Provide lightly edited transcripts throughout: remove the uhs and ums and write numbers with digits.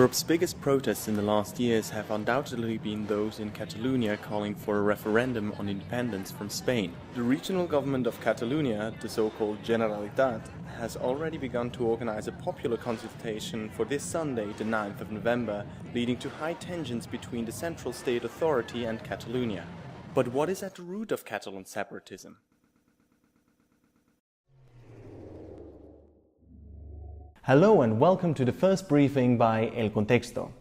Europe's biggest protests in the last years have undoubtedly been those in Catalonia calling for a referendum on independence from Spain. The regional government of Catalonia, the so-called Generalitat, has already begun to organize a popular consultation for this Sunday, the 9th of November, leading to high tensions between the central state authority and Catalonia. But what is at the root of Catalan separatism? Hello and welcome to the first briefing by El Contexto.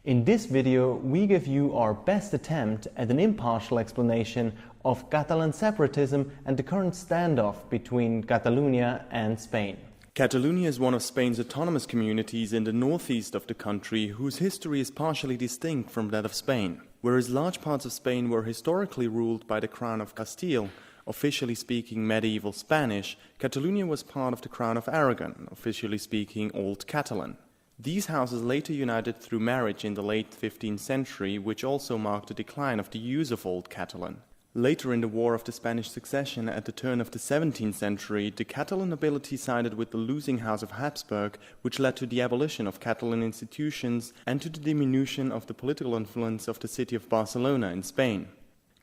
In this video, we give you our best attempt at an impartial explanation of Catalan separatism and the current standoff between Catalonia and Spain. Catalonia is one of Spain's autonomous communities in the northeast of the country whose history is partially distinct from that of Spain. Whereas large parts of Spain were historically ruled by the Crown of Castile, officially speaking medieval Spanish, Catalonia was part of the Crown of Aragon, officially speaking Old Catalan. These houses later united through marriage in the late 15th century, which also marked the decline of the use of Old Catalan. Later in the War of the Spanish Succession at the turn of the 17th century, the Catalan nobility sided with the losing House of Habsburg, which led to the abolition of Catalan institutions and to the diminution of the political influence of the city of Barcelona in Spain.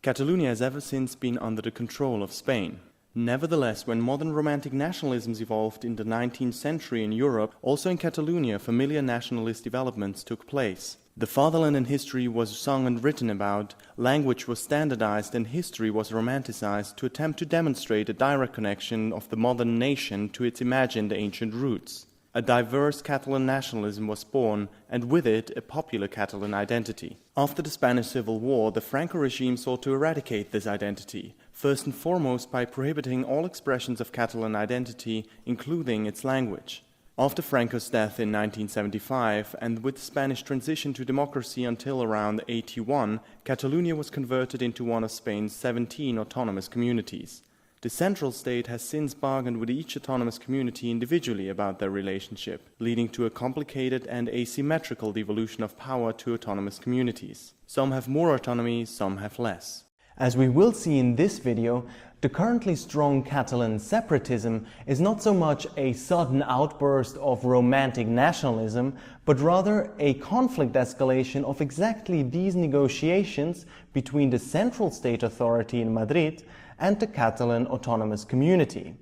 Catalonia has ever since been under the control of Spain. Nevertheless, when modern romantic nationalisms evolved in the 19th century in Europe, also in Catalonia familiar nationalist developments took place. The fatherland and history was sung and written about, language was standardized and history was romanticized to attempt to demonstrate a direct connection of the modern nation to its imagined ancient roots. A diverse Catalan nationalism was born, and with it a popular Catalan identity. After the Spanish Civil War, the Franco regime sought to eradicate this identity, first and foremost by prohibiting all expressions of Catalan identity, including its language. After Franco's death in 1975, and with the Spanish transition to democracy until around 1981, Catalonia was converted into one of Spain's 17 autonomous communities. The central state has since bargained with each autonomous community individually about their relationship, leading to a complicated and asymmetrical devolution of power to autonomous communities. Some have more autonomy, some have less. As we will see in this video, the currently strong Catalan separatism is not so much a sudden outburst of romantic nationalism, but rather a conflict escalation of exactly these negotiations between the central state authority in Madrid and the Catalan autonomous community.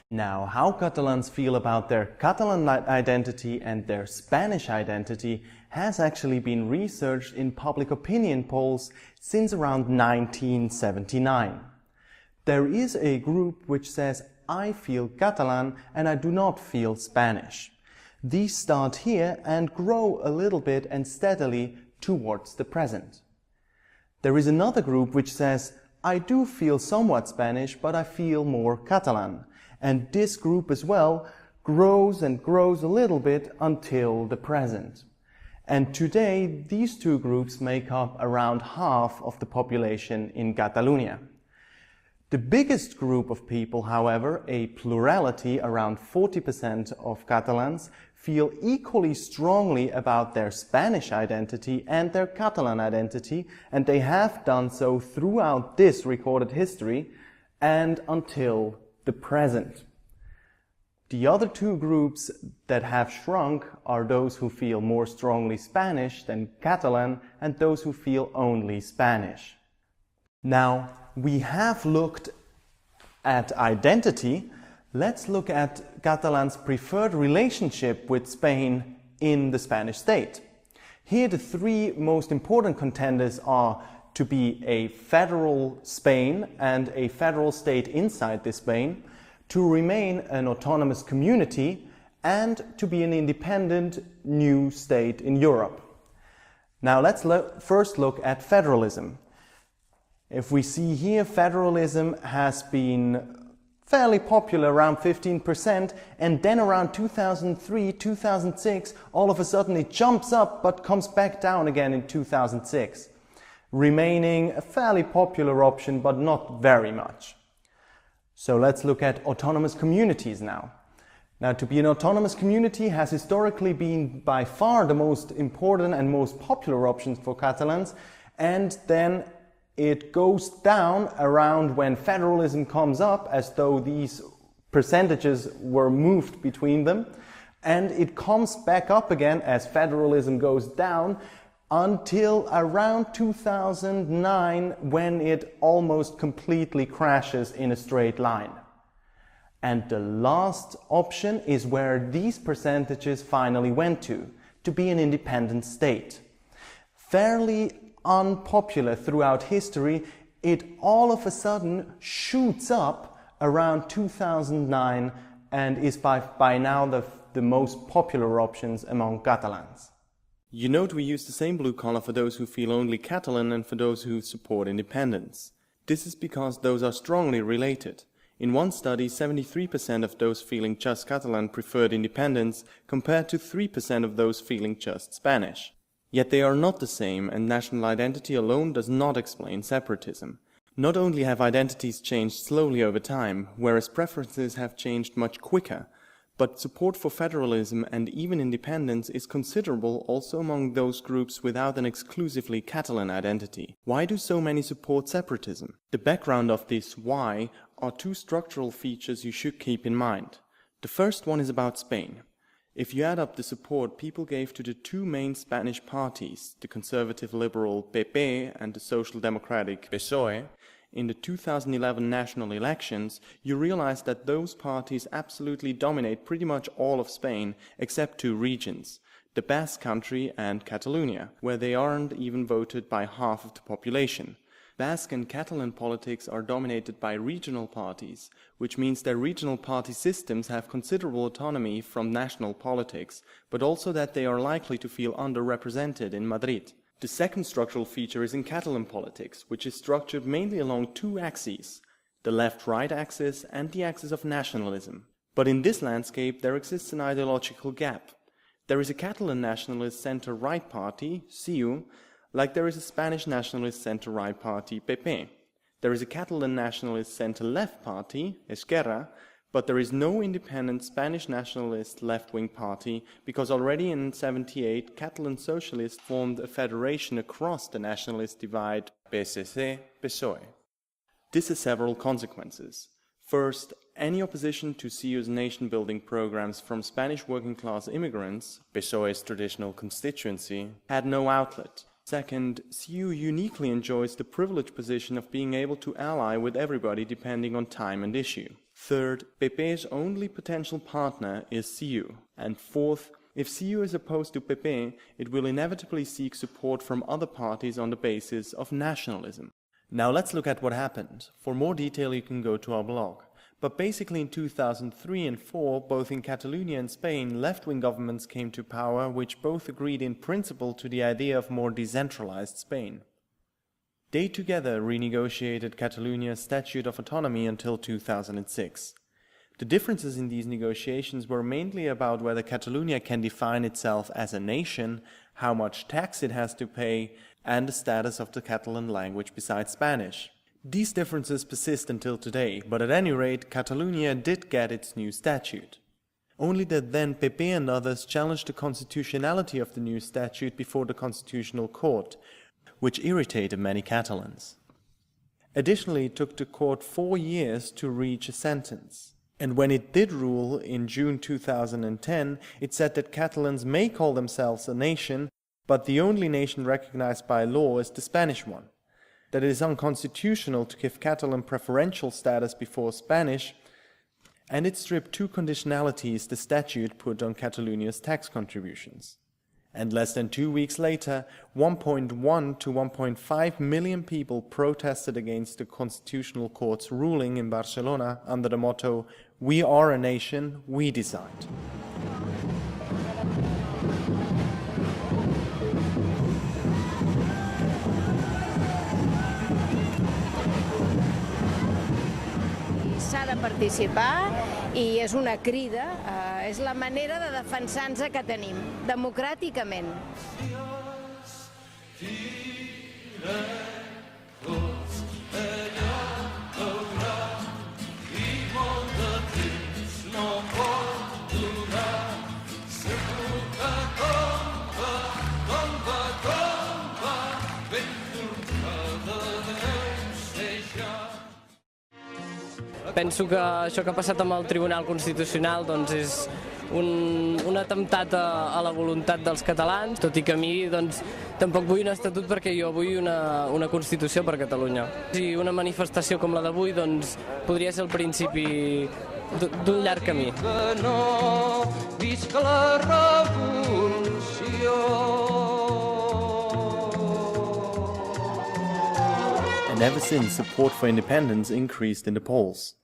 Now, how Catalans feel about their Catalan identity and their Spanish identity has actually been researched in public opinion polls since around 1979. There is a group which says, I feel Catalan and I do not feel Spanish. These start here and grow a little bit and steadily towards the present. There is another group which says, I do feel somewhat Spanish, but I feel more Catalan. And this group as well grows and grows a little bit until the present. And today, these two groups make up around half of the population in Catalonia. The biggest group of people, however, a plurality, around 40% of Catalans, feel equally strongly about their Spanish identity and their Catalan identity, and they have done so throughout this recorded history and until the present. The other two groups that have shrunk are those who feel more strongly Spanish than Catalan and those who feel only Spanish. Now, we have looked at identity. Let's look at Catalans' preferred relationship with Spain in the Spanish state. Here the three most important contenders are to be a federal Spain and a federal state inside this Spain, to remain an autonomous community, and to be an independent new state in Europe. Now let's first look at federalism. If we see here, federalism has been fairly popular, around 15%, and then around 2003, 2006, all of a sudden it jumps up but comes back down again in 2006, remaining a fairly popular option but not very much. So let's look at autonomous communities now. Now, to be an autonomous community has historically been by far the most important and most popular option for Catalans, and then it goes down around when federalism comes up, as though these percentages were moved between them. And it comes back up again as federalism goes down until around 2009, when it almost completely crashes in a straight line. And the last option is where these percentages finally went to be an independent state. Fairly unpopular throughout history, it all of a sudden shoots up around 2009 and is by now the most popular options among Catalans. You note we use the same blue color for those who feel only Catalan and for those who support independence. This is because those are strongly related. In one study, 73% of those feeling just Catalan preferred independence, compared to 3% of those feeling just Spanish. Yet they are not the same, and national identity alone does not explain separatism. Not only have identities changed slowly over time, whereas preferences have changed much quicker, but support for federalism and even independence is considerable also among those groups without an exclusively Catalan identity. Why do so many support separatism? The background of this why are two structural features you should keep in mind. The first one is about Spain. If you add up the support people gave to the two main Spanish parties, the conservative liberal PP and the social democratic PSOE, in the 2011 national elections, you realize that those parties absolutely dominate pretty much all of Spain except two regions, the Basque Country and Catalonia, where they aren't even voted by half of the population. Basque and Catalan politics are dominated by regional parties, which means their regional party systems have considerable autonomy from national politics, but also that they are likely to feel underrepresented in Madrid. The second structural feature is in Catalan politics, which is structured mainly along two axes, the left-right axis and the axis of nationalism. But in this landscape there exists an ideological gap. There is a Catalan nationalist center-right party, CiU, like there is a Spanish nationalist center-right party, PP. There is a Catalan nationalist center-left party, Esquerra, but there is no independent Spanish nationalist left-wing party because already in 1978 Catalan socialists formed a federation across the nationalist divide, PSC-PSOE. This has several consequences. First, any opposition to CiU's nation-building programs from Spanish working-class immigrants, PSOE's traditional constituency, had no outlet. Second, CiU uniquely enjoys the privileged position of being able to ally with everybody depending on time and issue. Third, PP's only potential partner is CiU. And fourth, if CiU is opposed to PP, it will inevitably seek support from other parties on the basis of nationalism. Now let's look at what happened. For more detail you can go to our blog. But basically in 2003 and 2004, both in Catalonia and Spain, left-wing governments came to power which both agreed in principle to the idea of more decentralized Spain. They together renegotiated Catalonia's Statute of Autonomy until 2006. The differences in these negotiations were mainly about whether Catalonia can define itself as a nation, how much tax it has to pay, and the status of the Catalan language besides Spanish. These differences persist until today, but at any rate, Catalonia did get its new statute. Only that then PP and others challenged the constitutionality of the new statute before the Constitutional Court, which irritated many Catalans. Additionally, it took the court 4 years to reach a sentence. And when it did rule in June 2010, it said that Catalans may call themselves a nation, but the only nation recognized by law is the Spanish one. That it is unconstitutional to give Catalan preferential status before Spanish, and it stripped two conditionalities the statute put on Catalonia's tax contributions. And less than 2 weeks later, 1.1 to 1.5 million people protested against the Constitutional Court's ruling in Barcelona under the motto, "We are a nation, we decide." S'ha de participar i és una crida, és la manera de defensar-nos que tenim, democràticament. Penso que això que ha passat amb el Tribunal Constitucional doncs, és un atemptat a la voluntat dels catalans, tot i que a mi doncs, tampoc vull un estatut perquè jo vull una Constitució per Catalunya. I una manifestació com la d'avui doncs, podria ser el principi d'un llarg camí. Que no visca la revolució. And ever since, support for independence increased in the polls.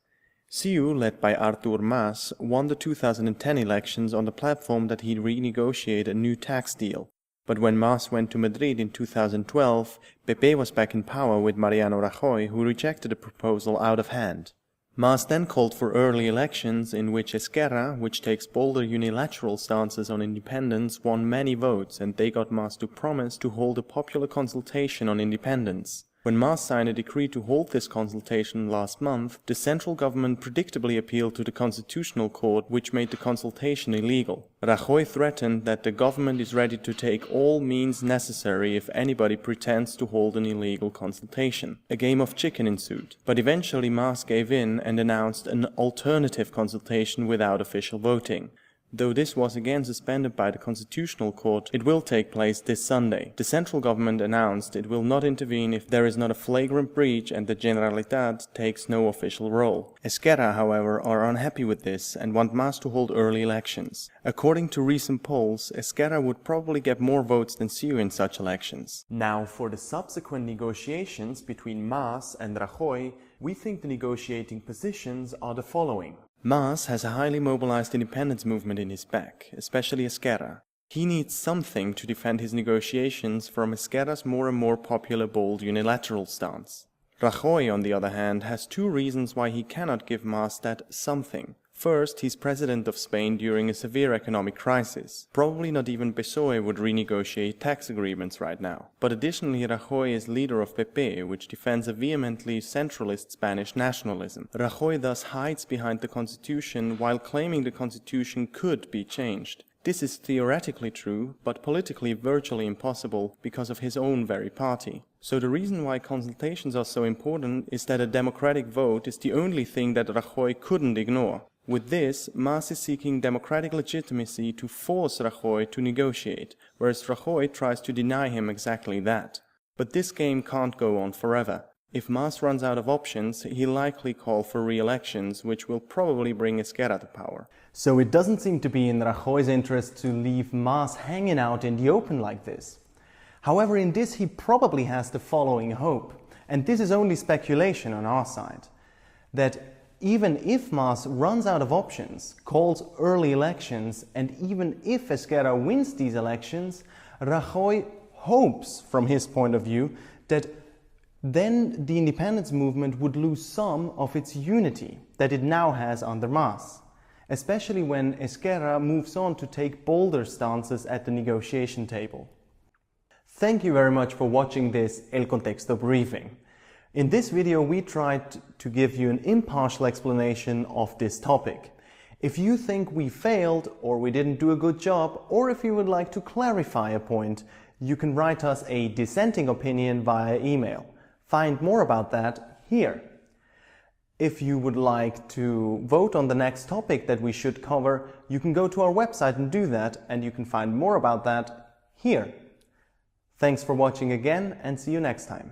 CiU, led by Artur Mas, won the 2010 elections on the platform that he'd renegotiate a new tax deal. But when Mas went to Madrid in 2012, PP was back in power with Mariano Rajoy, who rejected the proposal out of hand. Mas then called for early elections in which Esquerra, which takes bolder unilateral stances on independence, won many votes, and they got Mas to promise to hold a popular consultation on independence. When Mas signed a decree to hold this consultation last month, the central government predictably appealed to the Constitutional Court, which made the consultation illegal. Rajoy threatened that the government is ready to take all means necessary if anybody pretends to hold an illegal consultation. A game of chicken ensued, but eventually Mas gave in and announced an alternative consultation without official voting. Though this was again suspended by the Constitutional Court, it will take place this Sunday. The central government announced it will not intervene if there is not a flagrant breach and the Generalitat takes no official role. Esquerra, however, are unhappy with this and want Mas to hold early elections. According to recent polls, Esquerra would probably get more votes than CiU in such elections. Now, for the subsequent negotiations between Mas and Rajoy, we think the negotiating positions are the following. Mas has a highly mobilized independence movement in his back, especially Esquerra. He needs something to defend his negotiations from Esquerra's more and more popular bold unilateral stance. Rajoy, on the other hand, has two reasons why he cannot give Mas that something. First, he's president of Spain during a severe economic crisis. Probably not even PSOE would renegotiate tax agreements right now. But additionally, Rajoy is leader of PP, which defends a vehemently centralist Spanish nationalism. Rajoy thus hides behind the constitution while claiming the constitution could be changed. This is theoretically true, but politically virtually impossible because of his own very party. So the reason why consultations are so important is that a democratic vote is the only thing that Rajoy couldn't ignore. With this, Mas is seeking democratic legitimacy to force Rajoy to negotiate, whereas Rajoy tries to deny him exactly that. But this game can't go on forever. If Mas runs out of options, he'll likely call for re-elections, which will probably bring Esquerra to power. So it doesn't seem to be in Rajoy's interest to leave Mas hanging out in the open like this. However, in this he probably has the following hope, and this is only speculation on our side, that even if Mas runs out of options, calls early elections, and even if Esquerra wins these elections, Rajoy hopes, from his point of view, that then the independence movement would lose some of its unity that it now has under Mas, especially when Esquerra moves on to take bolder stances at the negotiation table. Thank you very much for watching this El Contexto briefing. In this video, we tried to give you an impartial explanation of this topic. If you think we failed, or we didn't do a good job, or if you would like to clarify a point, you can write us a dissenting opinion via email. Find more about that here. If you would like to vote on the next topic that we should cover, you can go to our website and do that, and you can find more about that here. Thanks for watching again, and see you next time.